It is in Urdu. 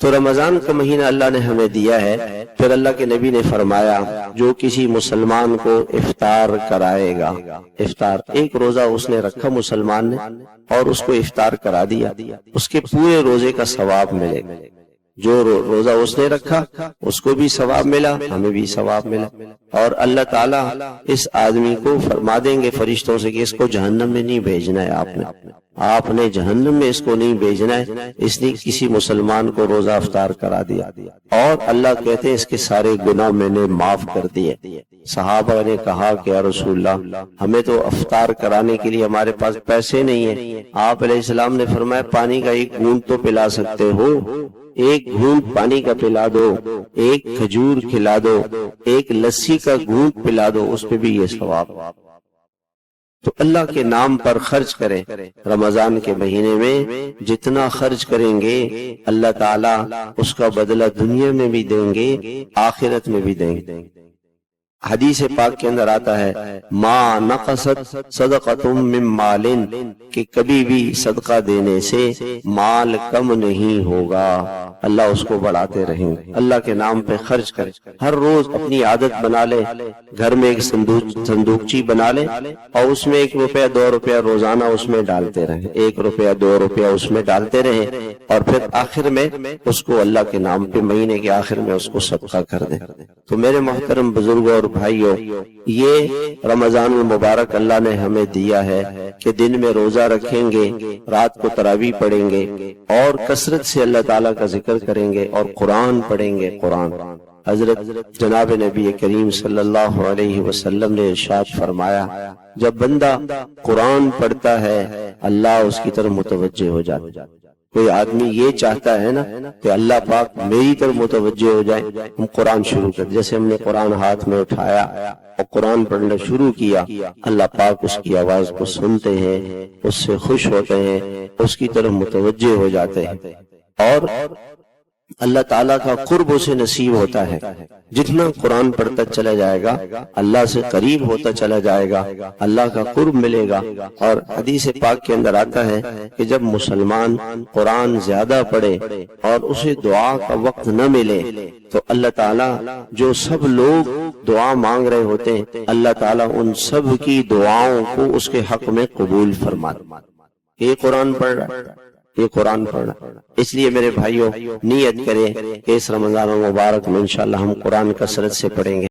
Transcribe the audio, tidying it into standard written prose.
تو رمضان کا مہینہ اللہ نے ہمیں دیا ہے، پھر اللہ کے نبی نے فرمایا جو کسی مسلمان کو افطار کرائے گا، افطار ایک روزہ اس نے رکھا مسلمان نے اور اس کو افطار کرا دیا، اس کے پورے روزے کا ثواب ملے گا۔ جو روزہ اس نے رکھا اس کو بھی ثواب ملا، ہمیں بھی ثواب ملا، اور اللہ تعالیٰ اس آدمی کو فرما دیں گے فرشتوں سے کہ اس کو جہنم میں نہیں بھیجنا ہے، آپ نے جہنم میں اس کو نہیں بھیجنا ہے، اس نے کسی مسلمان کو روزہ افطار کرا دیا، اور اللہ کہتے ہیں اس کے سارے گناہ میں نے معاف کر دیے۔ صحابہ نے کہا کہ یا رسول اللہ ہمیں تو افطار کرانے کے لیے ہمارے پاس پیسے نہیں ہیں۔ آپ علیہ السلام نے فرمایا پانی کا ایک گھونٹ تو پلا سکتے ہو، ایک گھونٹ پانی کا پلا دو، ایک کھجور کھلا دو، ایک لسی کا گھونٹ پلا دو، اس پہ بھی یہ ثواب۔ تو اللہ کے نام پر خرچ کریں۔ رمضان کے مہینے میں جتنا خرچ کریں گے اللہ تعالیٰ اس کا بدلہ دنیا میں بھی دیں گے، آخرت میں بھی دیں گے۔ حدیث پاک کے اندر آتا ہے ما نقصت صدقۃ من مال، کہ کبھی بھی صدقہ دینے سے مال کم نہیں ہوگا، اللہ اس کو بڑھاتے رہیں گے۔ اللہ کے نام پہ خرچ کریں، ہر روز اپنی عادت بنا لے، گھر میں ایک صندوقچی بنا لے اور اس میں 1 روپیہ 2 روپیہ روزانہ اس میں ڈالتے رہیں، 1 روپیہ 2 روپیہ اس میں ڈالتے رہیں، اور پھر آخر میں اس کو اللہ کے نام پہ مہینے کے آخر میں اس کو صدقہ کر دیں۔ تو میرے محترم بزرگوں اور بھائیوں، یہ رمضان المبارک اللہ نے ہمیں دیا ہے کہ دن میں روزہ رکھیں گے، رات کو تراویح پڑھیں گے، اور کثرت سے اللہ تعالیٰ کا ذکر کریں گے اور قرآن پڑھیں گے۔ قرآن حضرت جناب نبی کریم صلی اللہ علیہ وسلم نے ارشاد فرمایا جب بندہ قرآن پڑھتا ہے اللہ اس کی طرف متوجہ ہو جاتا ہے۔ کوئی آدمی یہ چاہتا ہے نا کہ اللہ پاک میری طرف متوجہ ہو جائے، ہم قرآن شروع کر، جیسے ہم نے قرآن ہاتھ میں اٹھایا اور قرآن پڑھنا شروع کیا، اللہ پاک اس کی آواز کو سنتے ہیں، اس سے خوش ہوتے ہیں، اس کی طرف متوجہ ہو جاتے ہیں، اور اللہ تعالیٰ کا قرب اسے نصیب ہوتا ہے۔ جتنا قرآن پڑھتا چلا جائے گا اللہ سے قریب ہوتا چلا جائے گا، اللہ کا قرب ملے گا۔ اور حدیث پاک کے اندر آتا ہے کہ جب مسلمان قرآن زیادہ پڑھے اور اسے دعا کا وقت نہ ملے تو اللہ تعالیٰ جو سب لوگ دعا مانگ رہے ہوتے ہیں اللہ تعالیٰ ان سب کی دعاؤں کو اس کے حق میں قبول فرماتا۔ یہ قرآن پڑھ رہا ہے، یہ قرآن پڑھنا۔ اس لیے میرے بھائیوں نیت کریں کہ اس رمضان المبارک میں انشاءاللہ ہم قرآن کثرت سے پڑھیں گے۔